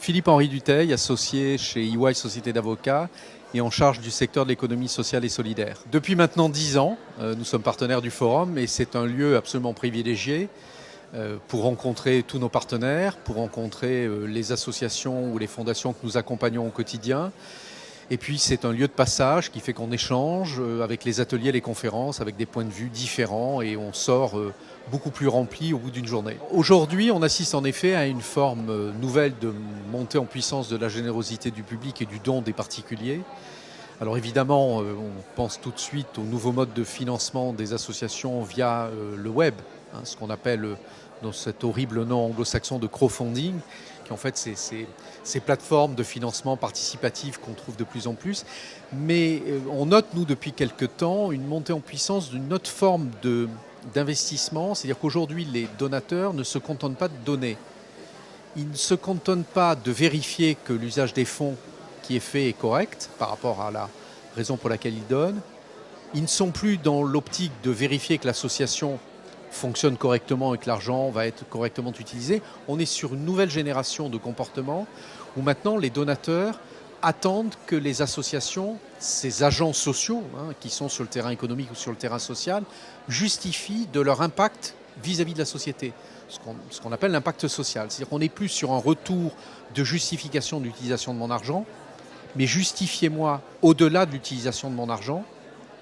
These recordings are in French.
Philippe-Henri Dutheil, associé chez EY Société d'avocats et en charge du secteur de l'économie sociale et solidaire. Depuis maintenant 10 ans, nous sommes partenaires du Forum et c'est un lieu absolument privilégié pour rencontrer tous nos partenaires, pour rencontrer les associations ou les fondations que nous accompagnons au quotidien. Et puis c'est un lieu de passage qui fait qu'on échange avec les ateliers, les conférences, avec des points de vue différents et on sort beaucoup plus rempli au bout d'une journée. Aujourd'hui, on assiste en effet à une forme nouvelle de montée en puissance de la générosité du public et du don des particuliers. Alors évidemment, on pense tout de suite au nouveau mode de financement des associations via le web, ce qu'on appelle dans cet horrible nom anglo-saxon de crowdfunding, qui en fait c'est ces plateformes de financement participatif qu'on trouve de plus en plus. Mais on note, nous, depuis quelque temps, une montée en puissance d'une autre forme d'investissement, c'est-à-dire qu'aujourd'hui, les donateurs ne se contentent pas de donner. Ils ne se contentent pas de vérifier que l'usage des fonds qui est fait est correct par rapport à la raison pour laquelle ils donnent. Ils ne sont plus dans l'optique de vérifier que l'association fonctionne correctement et que l'argent va être correctement utilisé. On est sur une nouvelle génération de comportements où maintenant les donateurs attendent que les associations, ces agents sociaux qui sont sur le terrain économique ou sur le terrain social, justifient de leur impact vis-à-vis de la société, ce qu'on appelle l'impact social. C'est-à-dire qu'on n'est plus sur un retour de justification de l'utilisation de mon argent, mais justifiez-moi, au-delà de l'utilisation de mon argent,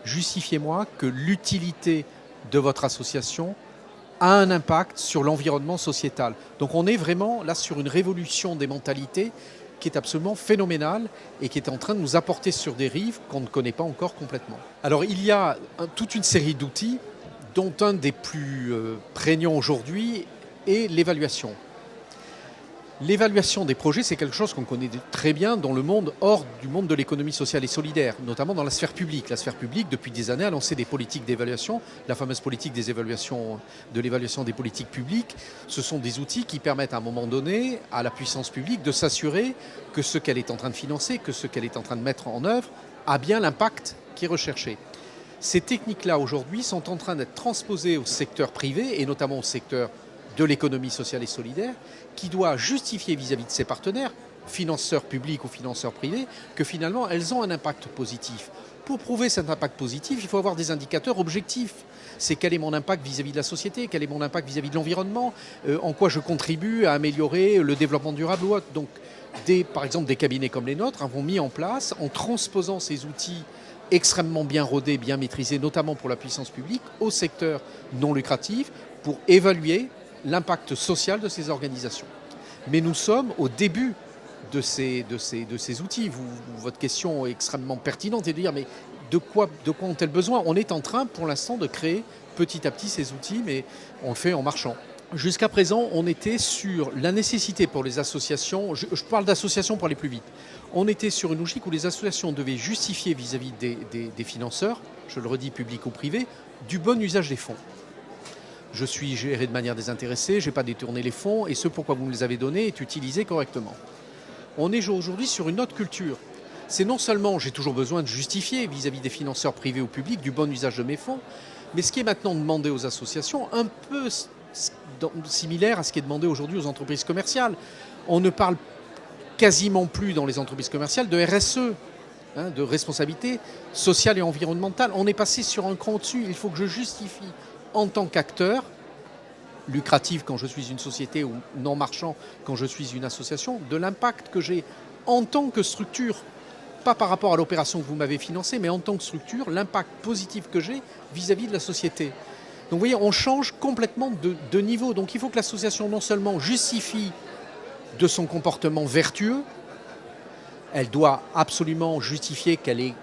justifiez-moi que l'utilité de votre association a un impact sur l'environnement sociétal. Donc on est vraiment là sur une révolution des mentalités qui est absolument phénoménale et qui est en train de nous apporter sur des rives qu'on ne connaît pas encore complètement. Alors il y a toute une série d'outils dont un des plus prégnants aujourd'hui est l'évaluation. L'évaluation des projets, c'est quelque chose qu'on connaît très bien dans le monde hors du monde de l'économie sociale et solidaire, notamment dans la sphère publique. La sphère publique, depuis des années, a lancé des politiques d'évaluation, la fameuse politique des évaluations, de l'évaluation des politiques publiques. Ce sont des outils qui permettent à un moment donné à la puissance publique de s'assurer que ce qu'elle est en train de financer, que ce qu'elle est en train de mettre en œuvre, a bien l'impact qui est recherché. Ces techniques-là, aujourd'hui, sont en train d'être transposées au secteur privé et notamment au secteur de l'économie sociale et solidaire, qui doit justifier vis-à-vis de ses partenaires, financeurs publics ou financeurs privés, que finalement elles ont un impact positif. Pour prouver cet impact positif, il faut avoir des indicateurs objectifs. C'est quel est mon impact vis-à-vis de la société, quel est mon impact vis-à-vis de l'environnement, en quoi je contribue à améliorer le développement durable ou autre. Donc, par exemple, des cabinets comme les nôtres avons mis en place, en transposant ces outils extrêmement bien rodés, bien maîtrisés, notamment pour la puissance publique, au secteur non lucratif, pour évaluer l'impact social de ces organisations. Mais nous sommes au début de ces outils. Votre question est extrêmement pertinente et de dire mais de quoi ont-elles besoin? On est en train pour l'instant de créer petit à petit ces outils, mais on le fait en marchant. Jusqu'à présent, on était sur la nécessité pour les associations, je parle d'associations pour aller plus vite, on était sur une logique où les associations devaient justifier vis-à-vis des financeurs, je le redis public ou privé, du bon usage des fonds. Je suis géré de manière désintéressée, je n'ai pas détourné les fonds et ce pourquoi vous me les avez donnés est utilisé correctement. On est aujourd'hui sur une autre culture. C'est non seulement j'ai toujours besoin de justifier vis-à-vis des financeurs privés ou publics du bon usage de mes fonds, mais ce qui est maintenant demandé aux associations, un peu similaire à ce qui est demandé aujourd'hui aux entreprises commerciales. On ne parle quasiment plus dans les entreprises commerciales de RSE, de responsabilité sociale et environnementale. On est passé sur un cran au-dessus. Il faut que je justifie en tant qu'acteur, lucratif quand je suis une société ou non marchand quand je suis une association, de l'impact que j'ai en tant que structure, pas par rapport à l'opération que vous m'avez financée, mais en tant que structure, l'impact positif que j'ai vis-à-vis de la société. Donc vous voyez, on change complètement de niveau. Donc il faut que l'association non seulement justifie de son comportement vertueux, elle doit absolument justifier qu'elle est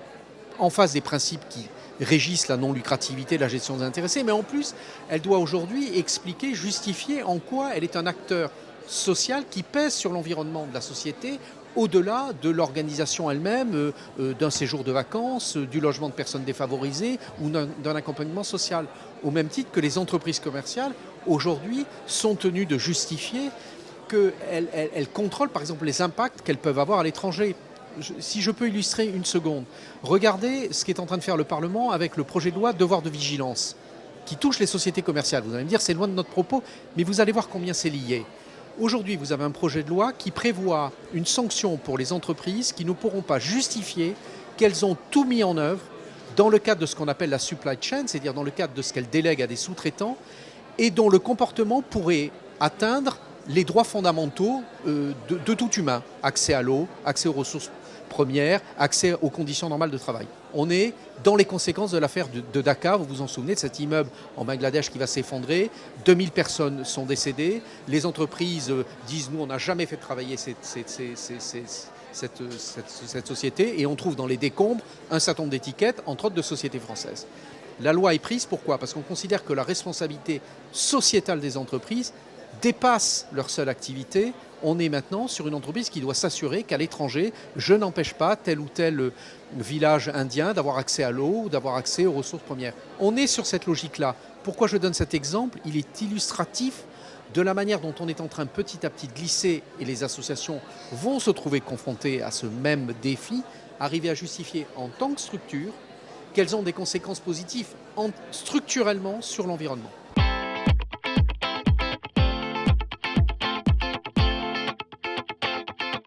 en face des principes qui régissent la non-lucrativité, la gestion des intéressés, mais en plus, elle doit aujourd'hui expliquer, justifier en quoi elle est un acteur social qui pèse sur l'environnement de la société, au-delà de l'organisation elle-même, d'un séjour de vacances, du logement de personnes défavorisées ou d'un accompagnement social. Au même titre que les entreprises commerciales, aujourd'hui, sont tenues de justifier qu'elles contrôlent, par exemple, les impacts qu'elles peuvent avoir à l'étranger. Si je peux illustrer une seconde, regardez ce qu'est en train de faire le Parlement avec le projet de loi devoir de vigilance qui touche les sociétés commerciales. Vous allez me dire, c'est loin de notre propos, mais vous allez voir combien c'est lié. Aujourd'hui, vous avez un projet de loi qui prévoit une sanction pour les entreprises qui ne pourront pas justifier qu'elles ont tout mis en œuvre dans le cadre de ce qu'on appelle la supply chain, c'est-à-dire dans le cadre de ce qu'elles délèguent à des sous-traitants, et dont le comportement pourrait atteindre les droits fondamentaux de tout humain. Accès à l'eau, accès aux ressources premières, accès aux conditions normales de travail. On est dans les conséquences de l'affaire de Dhaka. Vous vous en souvenez de cet immeuble en Bangladesh qui va s'effondrer. 2000 personnes sont décédées. Les entreprises disent, nous, on n'a jamais fait travailler cette société. Et on trouve dans les décombres un certain nombre d'étiquettes, entre autres de sociétés françaises. La loi est prise, pourquoi? Parce qu'on considère que la responsabilité sociétale des entreprises dépasse leur seule activité. On est maintenant sur une entreprise qui doit s'assurer qu'à l'étranger, je n'empêche pas tel ou tel village indien d'avoir accès à l'eau ou d'avoir accès aux ressources premières. On est sur cette logique-là. Pourquoi je donne cet exemple? Il est illustratif de la manière dont on est en train petit à petit de glisser, et les associations vont se trouver confrontées à ce même défi, arriver à justifier en tant que structure qu'elles ont des conséquences positives structurellement sur l'environnement.